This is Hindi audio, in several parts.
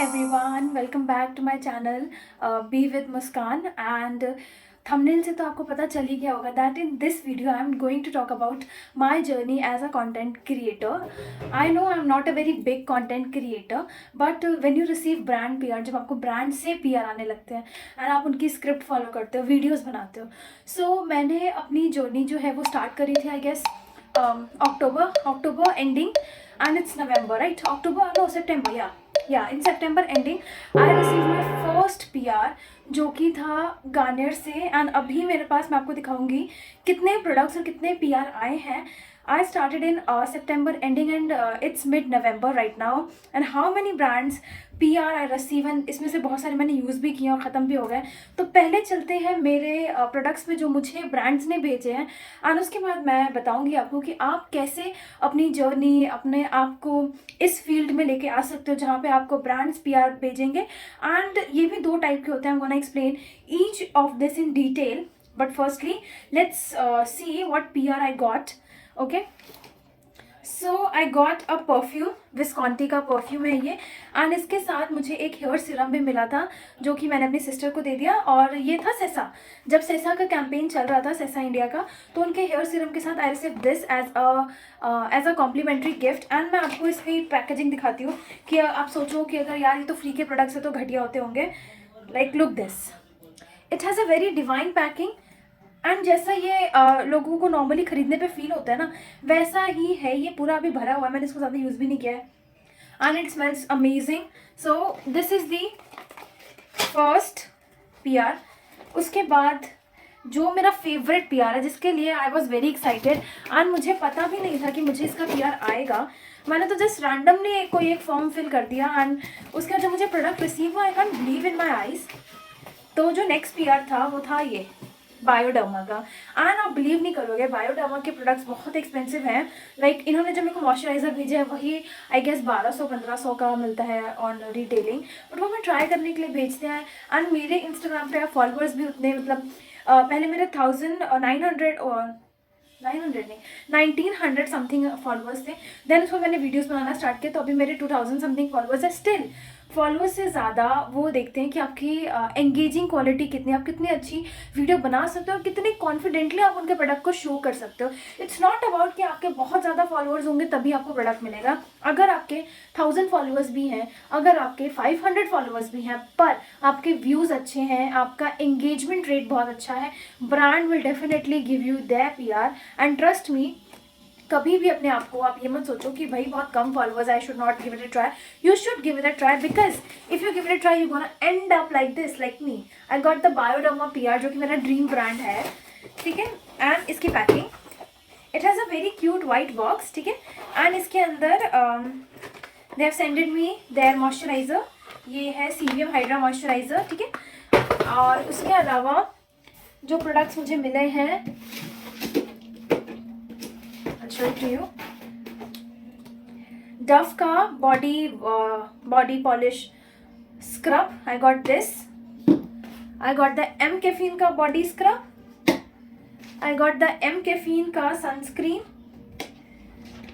everyone, welcome back to my channel Be with Muskan and thumbnail से तो आपको पता चल ही गया होगा that in this video I am going to talk about my journey as a content creator. I know I am not a very big content creator but when you receive brand PR, जब आपको brand से PR आने लगते हैं and आप उनकी script follow करते हो, videos बनाते हो, so मैंने अपनी journey जो है वो start करी थी I guess October ending and it's November, right? September, yeah, in September ending I received my first PR जो कि था गार्नियर से एंड अभी मेरे पास मैं आपको दिखाऊंगी कितने प्रोडक्ट्स और कितने PR आए हैं. I started in September ending and it's mid-November right now and how many brands PR I receive and इसमें से बहुत सारे मैंने यूज़ भी किए और ख़त्म भी हो गए. तो पहले चलते हैं मेरे प्रोडक्ट्स में जो मुझे ब्रांड्स ने भेजे हैं और उसके बाद मैं बताऊंगी आपको कि आप कैसे अपनी जर्नी अपने आप को इस फील्ड में लेके आ सकते हो जहाँ पे आपको ब्रांड्स PR भेजेंगे. एंड ये भी दो टाइप के होते हैं. I am gonna explain each of this in detail but firstly let's see what PR I got. Okay, so I got a perfume, Visconti का परफ्यूम है ये एंड इसके साथ मुझे एक हेयर सीरम भी मिला था जो कि मैंने अपनी सिस्टर को दे दिया. और ये था सेसा, जब सेसा का कैंपेन चल रहा था, सेसा इंडिया का, तो उनके हेयर सीरम के साथ I receive this as a complimentary gift. And मैं आपको इसकी पैकेजिंग दिखाती हूँ कि आप सोचो कि अगर यार ये तो फ्री के प्रोडक्ट्स है तो घटिया होते होंगे. Like look this, it has a very divine packing and जैसा ये लोगों को नॉर्मली खरीदने पे फील होता है ना वैसा ही है. ये पूरा अभी भरा हुआ है, मैंने इसको ज़्यादा यूज़ भी नहीं किया है and it smells amazing. So this is the first PR. उसके बाद जो मेरा फेवरेट PR है जिसके लिए I was very excited and मुझे पता भी नहीं था कि मुझे इसका PR आएगा. मैंने तो जस्ट रैंडमली कोई एक फॉर्म फिल कर दिया एंड उसके बाद जब मुझे प्रोडक्ट रिसीव हुआ I can believe in my eyes. तो जो नेक्स्ट PR था वो था ये बायोडर्मा का. एंड आप बिलीव नहीं करोगे, बायोडर्मा के प्रोडक्ट्स बहुत एक्सपेंसिव हैं. लाइक इन्होंने जब मेरे को मॉइस्चराइज़र भेजा है वही आई गेस 1200-1500 का मिलता है ऑन रिटेलिंग, बट वो मैं ट्राई करने के लिए भेजते हैं. एंड मेरे इंस्टाग्राम पे फॉलोअर्स भी उतने, मतलब पहले मेरे 1900 समथिंग फॉलोअर्स थे. देन उसमें मैंने वीडियोस बनाना स्टार्ट किया तो अभी मेरे 2000 समथिंग फॉलोअर्स है. स्टिल फॉलोअर्स से ज़्यादा वो देखते हैं कि आपकी एंगेजिंग क्वालिटी कितनी, आप कितनी अच्छी वीडियो बना सकते हो और कितने कॉन्फिडेंटली आप उनके प्रोडक्ट को शो कर सकते हो. इट्स नॉट अबाउट कि आपके बहुत ज़्यादा फॉलोअर्स होंगे तभी आपको प्रोडक्ट मिलेगा. अगर आपके 1000 फॉलोअर्स भी हैं, अगर आपके 500 फॉलोअर्स भी हैं, पर आपके व्यूज़ अच्छे हैं, आपका एंगेजमेंट रेट बहुत अच्छा है, brand will definitely give you their PR. And trust me, कभी भी अपने आप को आप ये मत सोचो कि भाई बहुत कम followers, I should not give it a try. You should give it a try because if you give it a try you gonna end up like this, like me. I got the Bioderma PR जो कि मेरा ड्रीम ब्रांड है, ठीक है. एंड इसकी packing, it has a very cute white box, ठीक है. एंड इसके अंदर they have sended me their moisturiser. ये है सीवियम हाइड्रा मॉइस्चराइज़र, ठीक है. और उसके अलावा जो प्रोडक्ट्स मुझे मिले हैं, show it to you. Dove का body polish scrub, I got this. I got the M caffeine का body scrub. I got the M caffeine का sunscreen.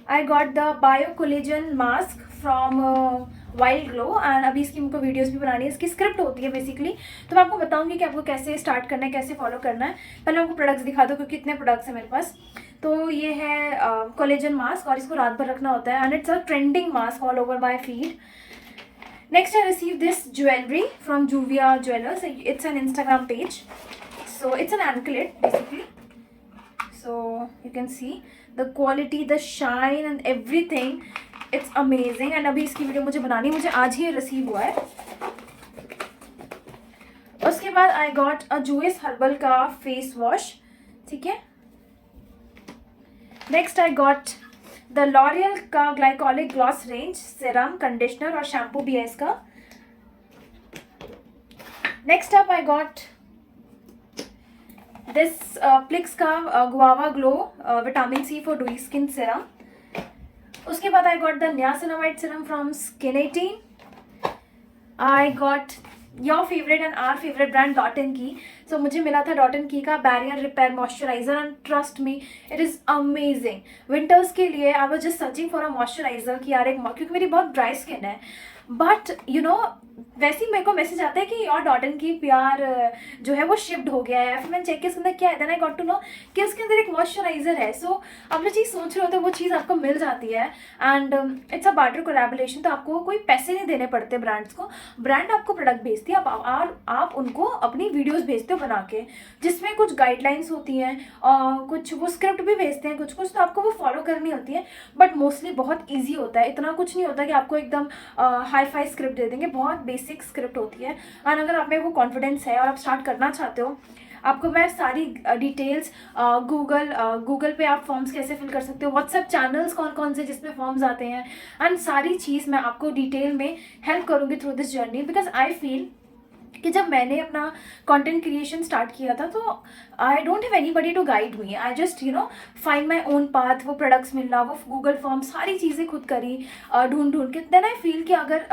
I got the bio collagen mask from wild glow. And अभी इसकी मुझको वीडियोस भी बनानी है, इसकी स्क्रिप्ट होती है बेसिकली. तो मैं आपको बताऊंगी कि आपको कैसे स्टार्ट करना है, कैसे फॉलो करना है. पहले आपको प्रोडक्ट्स दिखा दो क्योंकि इतने प्रोडक्ट्स हैं मेरे पास. तो ये है कोलेजन मास्क और इसको रात भर रखना होता है and it's a trending mask all over my feed. Next I receive this jewellery from Juvia jewellers. It's an Instagram page, so it's an anklet basically. So you can see the quality, the shine and everything, it's amazing. And अभी इसकी वीडियो मुझे बनानी, मुझे आज ही रिसीव हुआ है. उसके बाद I got a Jovees herbal का फेस वॉश, ठीक है. Next I got the L'Oreal का glycolic gloss range serum, conditioner और शैम्पू भी है इसका. Next up I got this Plix का guava glow vitamin C for dewy skin serum. उसके बाद I got the niacinamide serum from skin 18. I got your favourite and our favourite brand Dot and Key. So मुझे मिला था डॉट एंड की का barrier repair moisturiser and trust me it is amazing. Winters के लिए I was just searching for a moisturiser कि यार एक, क्योंकि मेरी बहुत ड्राई स्किन है बट वैसे ही मेरे को मैसेज आता है कि और डॉटन की प्यार जो है वो शिफ्ट हो गया है। फिर मैंने चेक किया उसके अंदर क्या है, then I got to know कि उसके अंदर एक मॉइस्चराइजर है। सो आप जो चीज़ सोच रहे होते हैं वो चीज़ आपको मिल जाती है, and it's a barter collaboration. तो आपको कोई पैसे नहीं देने पड़ते ब्रांड्स को, ब्रांड आपको प्रोडक्ट भेजती है, आप उनको अपनी वीडियोज़ भेजते हो बना के, जिसमें कुछ गाइडलाइंस होती हैं, कुछ वो स्क्रिप्ट भी भेजते हैं, कुछ कुछ तो आपको वो फॉलो करनी होती है। बट मोस्टली बहुत ईजी होता है, इतना कुछ नहीं होता कि आपको एकदम हाई फाई स्क्रिप्ट दे देंगे, बहुत बेसिक स्क्रिप्ट होती है। और अगर आप में वो कॉन्फिडेंस है और आप स्टार्ट करना चाहते हो, आपको मैं सारी डिटेल्स गूगल पे आप फॉर्म्स कैसे फिल कर सकते हो, व्हाट्सएप चैनल्स कौन कौन से जिसमें फॉर्म्स आते हैं, एंड सारी चीज़ मैं आपको डिटेल में हेल्प करूँगी through this journey. Because I feel कि जब मैंने अपना कंटेंट क्रिएशन स्टार्ट किया था तो I don't have anybody to guide me, I just find my own path. वो प्रोडक्ट्स मिलना, वो गूगल फॉर्म, सारी चीज़ें खुद करी ढूंढ ढूंढ के। देन आई फील कि अगर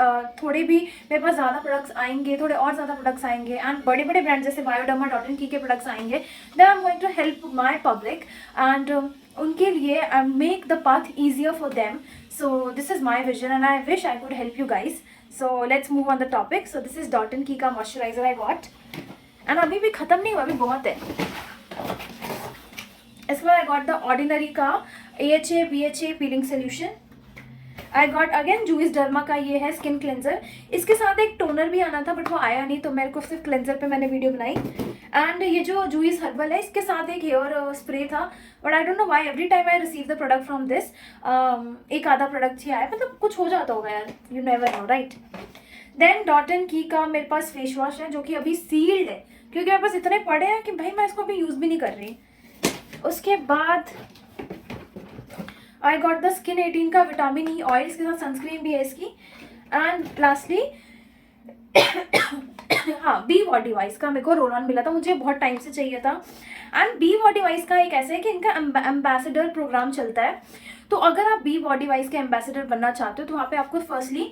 थोड़े भी मेरे पास ज़्यादा प्रोडक्ट्स आएंगे, थोड़े और ज़्यादा प्रोडक्ट्स आएंगे, एंड बड़े बड़े ब्रांड जैसे बायोडर्मा, डॉट एंड की के प्रोडक्ट्स आएंगे, then I am going to help my public, and उनके लिए make the path easier for them. So this is my vision and I wish I could help you guys. So let's move on the topic. So this is Dot & Key का मॉइस्चराइजर I got, and अभी भी ख़त्म नहीं हुआ, अभी बहुत है। इसके बाद I got the Ordinary का AHA BHA peeling solution. I got again Jovees derma का ये है स्किन क्लेंजर। इसके साथ एक टोनर भी आना था बट वो आया नहीं, तो मेरे को सिर्फ क्लेंजर पे मैंने वीडियो बनाई। एंड ये जो जूइस हर्बल है, इसके साथ एक हेयर स्प्रे था, but I don't know why every time I receive the product from this, एक आधा प्रोडक्ट ही आया, मतलब कुछ हो जाता होगा यार, you never know right. Then dot and की का मेरे पास फेस वॉश है जो कि अभी सील्ड है, क्योंकि मेरे पास इतने पड़े हैं कि भाई मैं इसको अभी यूज़ भी नहीं कर रही। उसके बाद आई गॉट द स्किन 18 का विटामिन ई ऑयल, इसके साथ सनस्क्रीन भी है इसकी। एंड लास्टली हाँ, बी बॉडी वाइज का मेरे को रोल ऑन मिला था, मुझे बहुत टाइम से चाहिए था। एंड बी बॉडी वाइज का एक ऐसा है कि इनका एम्बेसडर प्रोग्राम चलता है, तो अगर आप बी बॉडी वाइज के एम्बेसडर बनना चाहते हो तो वहाँ पे आपको फर्स्टली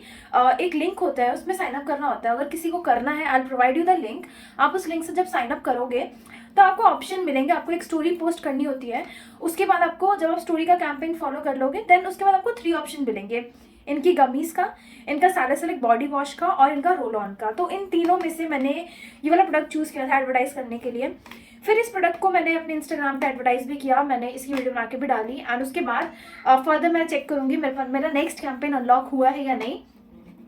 एक लिंक होता है, उसमें साइन अप करना होता है। अगर किसी को करना है, I will provide you the link. आप उस लिंक से जब साइन अप करोगे तो आपको ऑप्शन मिलेंगे, आपको एक स्टोरी पोस्ट करनी होती है। उसके बाद आपको जब आप स्टोरी का कैंपेन फॉलो कर लोगे, देन उसके बाद आपको 3 ऑप्शन मिलेंगे, इनकी गमीज का, इनका सैलिसिलिक बॉडी वॉश का और इनका रोल ऑन का। तो इन तीनों में से मैंने ये वाला प्रोडक्ट चूज़ किया था एडवर्टाइज करने के लिए। फिर इस प्रोडक्ट को मैंने अपने इंस्टाग्राम पे एडवर्टाइज भी किया, मैंने इसकी वीडियो बना के भी डाली। एंड उसके बाद फर्दर मैं चेक करूँगी मेरा नेक्स्ट कैंपेन अनलॉक हुआ है या नहीं।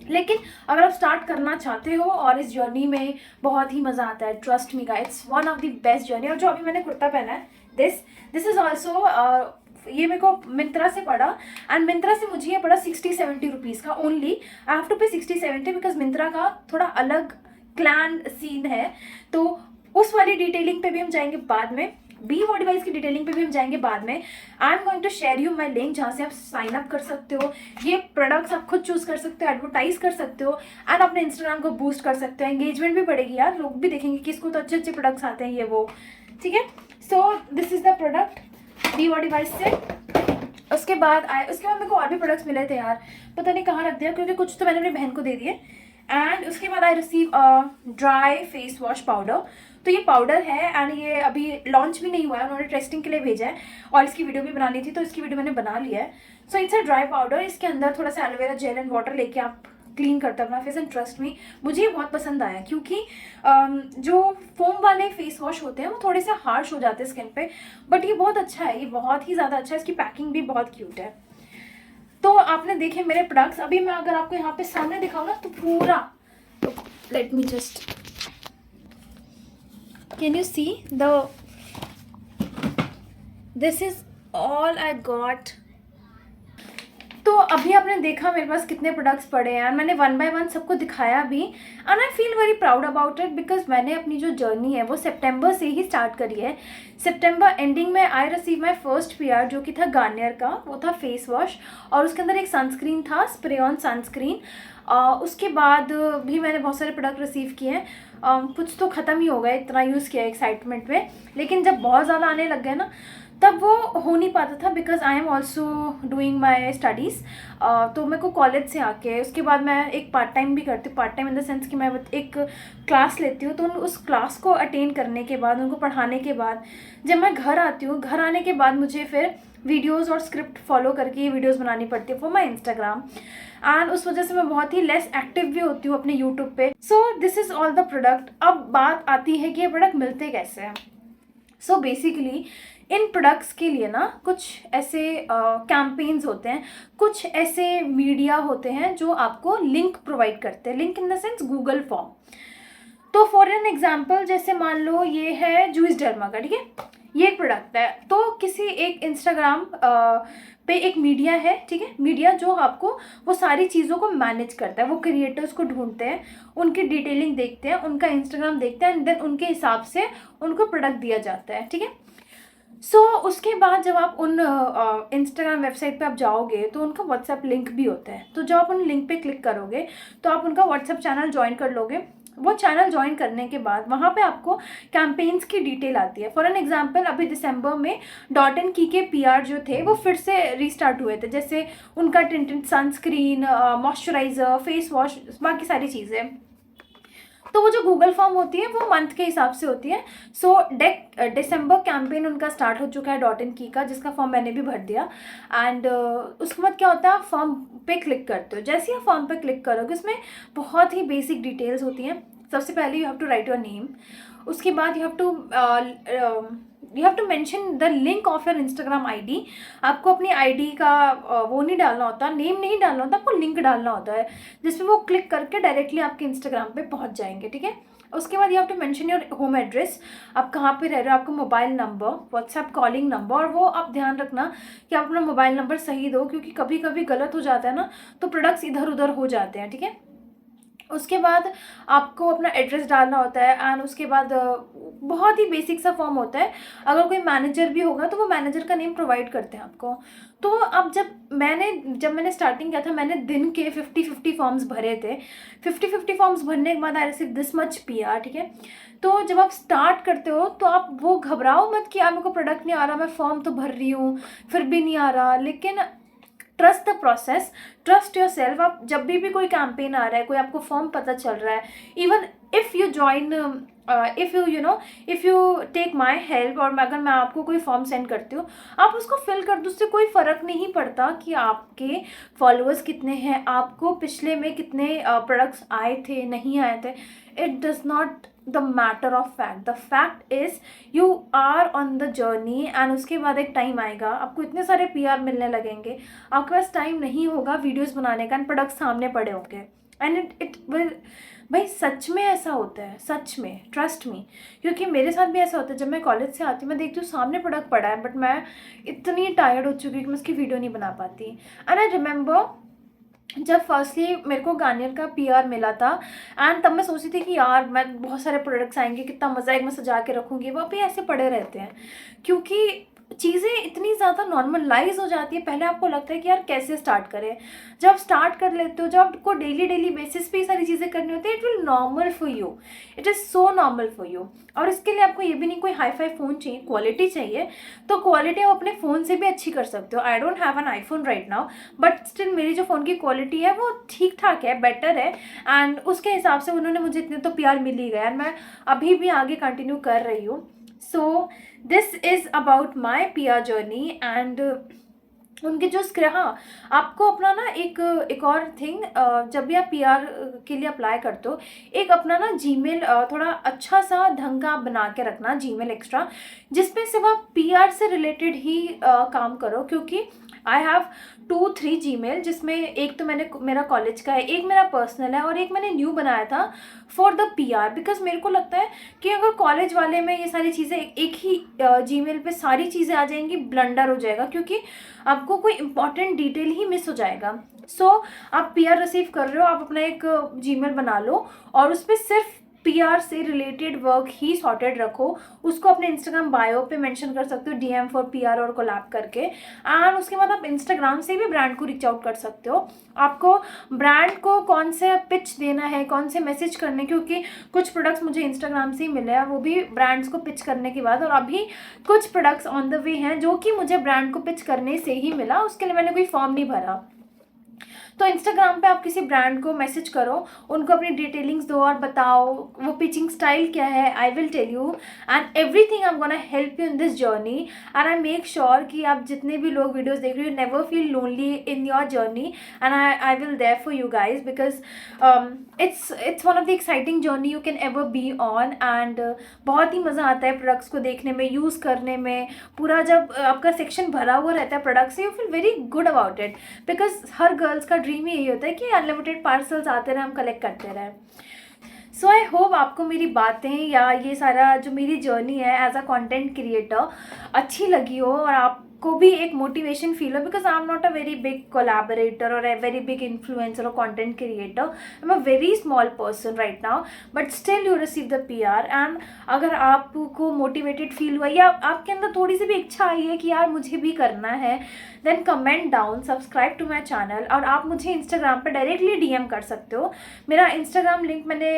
लेकिन अगर आप स्टार्ट करना चाहते हो और इस जर्नी में बहुत ही मज़ा आता है, trust me guys, it's one of the best journey. और जो अभी मैंने कुर्ता पहना है, दिस इज़ ऑल्सो ये मेरे को मिंत्रा से पड़ा, एंड मिंत्रा से मुझे ये पड़ा 60-70 रुपीज़ का ओनली। आई हैव टू पे 60-70 बिकॉज मिंत्रा का थोड़ा अलग क्लैन सीन है, तो उस वाली डिटेलिंग पे भी हम जाएंगे बाद में, बी बॉडी वाइज की डिटेलिंग पे भी हम जाएंगे बाद में। I am going to share you my link जहाँ से आप साइन अप कर सकते हो, ये प्रोडक्ट्स आप खुद चूज कर सकते हो, एडवर्टाइज कर सकते हो, एंड अपने इंस्टाग्राम को बूस्ट कर सकते हो। एंगेजमेंट भी बढ़ेगी यार, लोग भी देखेंगे कि इसको तो अच्छे अच्छे प्रोडक्ट्स आते हैं ये वो, ठीक है। So this is the product be body wise से। उसके बाद मेरे को और भी प्रोडक्ट्स मिले थे यार, पता नहीं कहाँ रख दिया, क्योंकि कुछ तो मैंने अपनी बहन को दे दिए। एंड उसके बाद I receive dry face wash powder. तो ये पाउडर है एंड ये अभी लॉन्च भी नहीं हुआ है, उन्होंने टेस्टिंग के लिए भेजा है, और इसकी वीडियो भी बनानी थी तो इसकी वीडियो मैंने बना लिया है। So it's a dry powder, इसके अंदर थोड़ा सा एलोवेरा जेल एंड वाटर लेके आप क्लीन करते हो अपना फेस। एंड ट्रस्ट मी, मुझे ये बहुत पसंद आया, क्योंकि जो फोम वाले फेस वॉश होते हैं वो थोड़े से हार्श हो जाते हैं स्किन पे, बट ये बहुत अच्छा है, ये बहुत ही ज़्यादा अच्छा है, इसकी पैकिंग भी बहुत क्यूट है। तो आपने देखे मेरे प्रोडक्ट्स, अभी मैं अगर आपको यहाँ पे सामने दिखाऊँ ना तो पूरा, तो let me just, can you see this is all I got. तो अभी आपने देखा मेरे पास कितने प्रोडक्ट्स पड़े हैं, मैंने 1 बाय 1 सबको दिखाया भी, and I feel very proud about it, because मैंने अपनी जो जर्नी है वो सितंबर से ही स्टार्ट करी है। सितंबर एंडिंग में I receive my first PR जो कि था गार्नियर का, वो था फेस वॉश, और उसके अंदर एक सनस्क्रीन था, स्प्रे ऑन सनस्क्रीन। उसके बाद भी मैंने बहुत सारे प्रोडक्ट रिसीव किए हैं, कुछ तो ख़त्म ही हो गए, इतना यूज़ किया एक्साइटमेंट में, लेकिन जब बहुत ज़्यादा आने लग गए ना तब वो हो नहीं पाता था, because I am also doing my studies. तो मेरे को कॉलेज से आके उसके बाद मैं एक पार्ट टाइम भी करती हूँ, part time in the sense कि मैं एक क्लास लेती हूँ, तो उस क्लास को अटेंड करने के बाद, उनको पढ़ाने के बाद जब मैं घर आती हूँ, घर आने के बाद मुझे फिर वीडियोस और स्क्रिप्ट फॉलो करके ये वीडियोस बनानी पड़ती है फॉर माई इंस्टाग्राम, एंड उस वजह से मैं बहुत ही लेस एक्टिव भी होती हूँ अपने यूट्यूब पे। सो this is all the product. अब बात आती है कि ये प्रोडक्ट मिलते कैसे हैं। सो बेसिकली इन प्रोडक्ट्स के लिए ना कुछ ऐसे कैंपेन्स होते हैं, कुछ ऐसे मीडिया होते हैं जो आपको लिंक प्रोवाइड करते हैं, link in the sense Google form. तो फॉर एन एग्जाम्पल जैसे मान लो ये है जूस डर्मा का, ठीक है, ये एक प्रोडक्ट है। तो किसी एक इंस्टाग्राम पे एक मीडिया है, ठीक है, मीडिया जो आपको वो सारी चीज़ों को मैनेज करता है। वो क्रिएटर्स को ढूंढते हैं, उनकी डिटेलिंग देखते हैं, उनका इंस्टाग्राम देखते हैं, एंड देन उनके हिसाब से उनको प्रोडक्ट दिया जाता है, ठीक है। सो उसके बाद जब आप उन इंस्टाग्राम वेबसाइट पे आप जाओगे तो उनका व्हाट्सएप लिंक भी होता है। तो जब आप उन लिंक पे क्लिक करोगे तो आप उनका व्हाट्सएप चैनल ज्वाइन कर लोगे। वो चैनल ज्वाइन करने के बाद वहाँ पे आपको कैंपेन्स की डिटेल आती है। फॉर एन एग्जांपल अभी दिसंबर में डॉट एंड की के पीआर जो थे वो फिर से रीस्टार्ट हुए थे, जैसे उनका tinted sunscreen, moisturiser, face wash, बाकी सारी चीज़ें। तो वो जो गूगल फॉर्म होती है वो मंथ के हिसाब से होती है। सो दिसंबर कैंपेन उनका स्टार्ट हो चुका है डॉट इन की का, जिसका फॉर्म मैंने भी भर दिया। एंड उसके बाद क्या होता है, फॉर्म पे क्लिक करते हो। जैसे ही आप फॉर्म पे क्लिक करोगे उसमें बहुत ही बेसिक डिटेल्स होती हैं। सबसे पहले you have to write your name, उसके बाद you have to mention the link of your Instagram ID. आपको अपनी आईडी का वो नहीं डालना होता, नेम नहीं डालना होता, आपको लिंक डालना होता है जिसमें वो क्लिक करके डायरेक्टली आपके इंस्टाग्राम पे पहुंच जाएंगे, ठीक है। उसके बाद you have to mention your home address, आप कहाँ पे रह रहे हो, आपका mobile number, WhatsApp calling number. और वो आप ध्यान रखना कि आप अपना मोबाइल नंबर सही दो, क्योंकि कभी कभी गलत हो जाता है ना, तो प्रोडक्ट्स इधर उधर हो जाते हैं, ठीक है। उसके बाद आपको अपना एड्रेस डालना होता है, एंड उसके बाद बहुत ही बेसिक सा फॉर्म होता है। अगर कोई मैनेजर भी होगा तो वो मैनेजर का नेम प्रोवाइड करते हैं आपको। तो अब जब मैंने स्टार्टिंग किया था, मैंने दिन के 50 फॉर्म्स भरे थे। 50 फॉर्म्स भरने के बाद आई रिसीव दिस मच पीआर, ठीक है। तो जब आप स्टार्ट करते हो तो आप वो घबराओ मत कि यार मेरे को प्रोडक्ट नहीं आ रहा, मैं फॉर्म तो भर रही हूँ फिर भी नहीं आ रहा। लेकिन trust the process, trust your self. आप जब भी कोई कैंपेन आ रहा है, कोई आपको फॉर्म पता चल रहा है, even if you join, if you take my help, और अगर मैं आपको कोई फॉर्म सेंड करती हूँ, आप उसको फिल कर दो। उससे कोई फ़र्क नहीं पड़ता कि आपके फॉलोअर्स कितने हैं, आपको पिछले में कितने प्रोडक्ट्स आए थे नहीं आए थे। It does not the matter of fact, the fact is you are on the journey. And उसके बाद एक टाइम आएगा, आपको इतने सारे पीआर मिलने लगेंगे, आपके पास टाइम नहीं होगा वीडियोस बनाने का, एंड प्रोडक्ट सामने पड़े होंगे। एंड इट विल, भाई सच में ऐसा होता है, सच में, ट्रस्ट मी। क्योंकि मेरे साथ भी ऐसा होता है, जब मैं कॉलेज से आती हूँ मैं देखती हूँ सामने प्रोडक्ट पड़ा है, बट मैं इतनी टायर्ड हो चुकी हूँ कि मैं उसकी वीडियो नहीं बना पाती। एंड आई रिमेंबर जब फर्स्टली मेरे को गार्नियर का पीआर मिला था, एंड तब मैं सोची थी कि यार मैं बहुत सारे प्रोडक्ट्स आएंगे, कितना मज़ा आएगा, मैं सजा के रखूँगी। वो भी ऐसे पड़े रहते हैं क्योंकि चीज़ें इतनी ज़्यादा नॉर्मलाइज हो जाती है। पहले आपको लगता है कि यार कैसे स्टार्ट करें, जब स्टार्ट कर लेते हो, जब आपको डेली बेसिस पे ये सारी चीज़ें करनी होती है, it will normal for you, it is so normal for you. और इसके लिए आपको ये भी नहीं कोई हाई फाई फ़ोन चाहिए, क्वालिटी चाहिए, तो क्वालिटी आप अपने फ़ोन से भी अच्छी कर सकते हो। आई don't have an iPhone right now, but still मेरी जो फ़ोन की क्वालिटी है वो ठीक ठाक है, बेटर है, एंड उसके हिसाब से उन्होंने मुझे इतने तो पीआर मिल ही गया, मैं अभी भी आगे कंटिन्यू कर रही हूँ। सो this is about my PR journey. And उनके जो हाँ, आपको अपना ना एक और थिंग, जब भी आप पीआर के लिए अप्लाई करते हो, एक अपना ना जीमेल थोड़ा अच्छा सा ढंग का आप बना के रखना, जीमेल एक्स्ट्रा, जिसमें सिर्फ आप पीआर से रिलेटेड ही काम करो। क्योंकि आई हैव 2-3 जीमेल, जिसमें एक तो मेरा कॉलेज का है, एक मेरा पर्सनल है, और एक मैंने न्यू बनाया था फॉर द पीआर। बिकॉज मेरे को लगता है कि अगर कॉलेज वाले में ये सारी चीज़ें एक ही जीमेल पे सारी चीज़ें आ जाएंगी, ब्लंडर हो जाएगा, क्योंकि आपको कोई इंपॉर्टेंट डिटेल ही मिस हो जाएगा। सो आप पीआर रिसीव कर रहे हो, आप अपना एक जीमेल बना लो और उस पर सिर्फ पीआर से रिलेटेड वर्क ही सॉर्टेड रखो। उसको अपने इंस्टाग्राम बायो पे मेंशन कर सकते हो, डीएम फॉर पीआर और कोलैब करके। एंड उसके बाद आप इंस्टाग्राम से भी ब्रांड को रीच आउट कर सकते हो। आपको ब्रांड को कौन से पिच देना है, कौन से मैसेज करने, क्योंकि कुछ प्रोडक्ट्स मुझे इंस्टाग्राम से ही मिले हैं, वो भी ब्रांड्स को पिच करने के बाद, और अभी कुछ प्रोडक्ट्स ऑन द वे हैं जो कि मुझे ब्रांड को पिच करने से ही मिला, उसके लिए मैंने कोई फॉर्म नहीं भरा। तो इंस्टाग्राम पे आप किसी ब्रांड को मैसेज करो, उनको अपनी डिटेलिंग्स दो और बताओ वो पिचिंग स्टाइल क्या है, I will tell you and everything. I am gonna help you in this journey and I make sure कि आप जितने भी लोग वीडियोज़ देख रहे हो, never feel lonely in your journey and I will there for you guys, because it's one of the exciting journey you can ever be on and बहुत ही मज़ा आता है प्रोडक्ट्स को देखने में, यूज़ करने में। पूरा जब आपका सेक्शन भरा हुआ रहता है प्रोडक्ट से, you feel very good about it, because her girls का ड्रीम यही होता है कि अनलिमिटेड पार्सल्स आते रहे, हम कलेक्ट करते रहें। सो आई होप आपको मेरी बातें या ये सारा जो मेरी जर्नी है एज अ कंटेंट क्रिएटर अच्छी लगी हो और आपको भी एक मोटिवेशन फील हो, because I am not a very big collaborator और अ वेरी बिग इन्फ्लुएंसर और content creator. I am a very small person right now, but still you receive the PR and अगर आपको मोटिवेटेड फील हुआ या आपके अंदर थोड़ी सी भी इच्छा आई है कि यार मुझे भी करना है, then comment down, subscribe to my channel और आप मुझे इंस्टाग्राम पर डायरेक्टली DM कर सकते हो। मेरा इंस्टाग्राम लिंक मैंने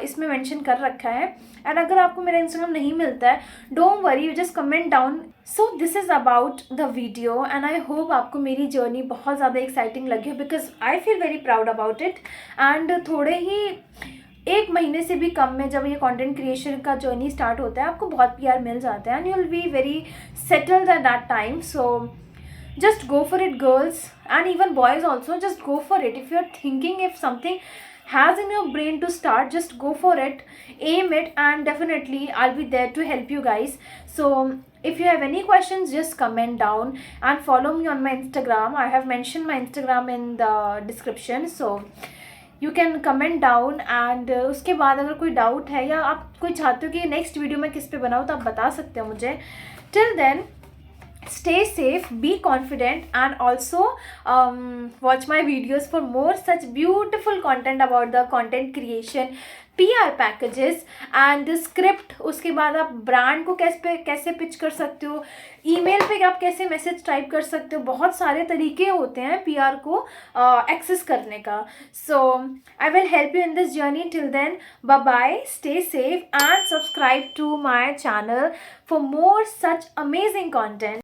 इसमें मेंशन कर रखा है एंड अगर आपको मेरा इंस्टाग्राम नहीं मिलता है, don't worry, you just comment down. So this is about the video and I hope आपको मेरी जर्नी बहुत ज़्यादा एक्साइटिंग लगी, because I feel very proud about it and थोड़े ही 1 महीने से भी कम में जब ये कंटेंट क्रिएशन का जर्नी स्टार्ट होता है, आपको बहुत PR मिल जाता है and you will be very settled at that time. So just go for it, girls, and even boys also, just go for it. If you're thinking, if something has in your brain to start, just go for it, aim it, and definitely I'll be there to help you guys. So if you have any questions, just comment down and follow me on my Instagram. I have mentioned my Instagram in the description, so you can comment down and उसके बाद अगर कोई डाउट है या आप कोई चाहते हो कि नेक्स्ट वीडियो मैं किस पे बनाऊँ तो आप बता सकते हो मुझे। Till then, stay safe, be confident, and also watch my videos for more such beautiful content about the content creation, PR packages and script। उसके बाद आप ब्रांड को कैसे पिच कर सकते हो, ईमेल पे आप कैसे मैसेज टाइप कर सकते हो, बहुत सारे तरीके होते हैं PR को एक्सेस करने का। So I will help you in this journey. Till then, bye bye, stay safe and subscribe to my channel for more such amazing content।